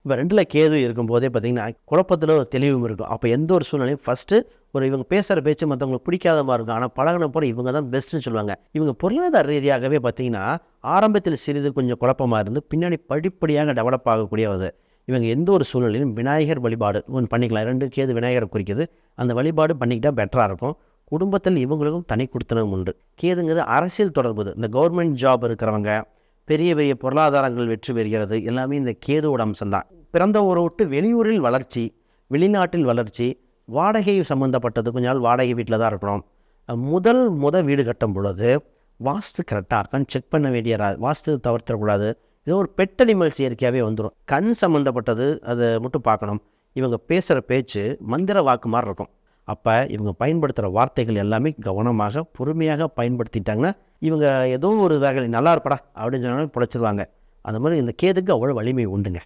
இப்போ 2ல் கேது இருக்கும்போதே பார்த்தீங்கன்னா, குழப்பத்தில ஒரு தெளிவும் இருக்கும். அப்போ எந்த ஒரு சூழ்நிலையும் ஃபஸ்ட்டு இவங்க பேசுகிற பேச்சு மற்றவங்களுக்கு பிடிக்காத மாதிரி இருக்கும். ஆனால் பழகுனப்போ இவங்க தான் பெஸ்ட்டுன்னு சொல்லுவாங்க. இவங்க பொருளாதார ரீதியாகவே பார்த்தீங்கன்னா, ஆரம்பத்தில் சிறிது கொஞ்சம் குழப்பமா இருந்து, பின்னாடி படிப்படியாக டெவலப் ஆகக்கூடியது. இவங்க எந்த ஒரு சூழ்நிலையிலும் விநாயகர் வழிபாடு ஒண்ணு பண்ணிக்கலாம். 2 கேது விநாயகரை குறிக்குது. அந்த வழிபாடு பண்ணிக்கிட்டா பெட்டரா இருக்கும். குடும்பத்தில் இவங்களுக்கும் தனி குடித்தனம் உண்டு. கேதுங்கிறது அரசியல் தொடர்புது. இந்த கவர்மெண்ட் ஜாப் இருக்கிறவங்க, பெரிய பெரிய பொருளாதாரங்கள் வெற்றி பெறுகிறது எல்லாமே இந்த கேதுவோட அம்சம் தான். பிறந்த ஊரை விட்டு வெளியூரில் வளர்ச்சி, வெளிநாட்டில் வளர்ச்சி, வாடகை சம்மந்தப்பட்டது. கொஞ்ச நாள் வாடகை வீட்டில் தான் இருக்கணும். முதல் வீடு கட்டும் பொழுது வாஸ்து கரெக்டாக இருக்கான்னு செக் பண்ண வேண்டிய வாஸ்து தவிர்த்தக்கூடாது. ஏதோ ஒரு பெட் அனிமல்ஸ் இயற்கையாகவே வந்துடும். கண் சம்மந்தப்பட்டது அதை மட்டும் பார்க்கணும். இவங்க பேசுகிற பேச்சு மந்திர வாக்கு மாதிரி இருக்கும். அப்போ இவங்க பயன்படுத்துகிற வார்த்தைகள் எல்லாமே கவனமாக பொறுமையாக பயன்படுத்திட்டாங்கன்னா, இவங்க ஏதோ ஒரு வேலை நல்லா இருப்படா அப்படின்னு சொன்னாலும் பிழைச்சிருவாங்க. அந்த மாதிரி இந்த கேதுக்கு அவ்வளோ வலிமை உண்டுங்க.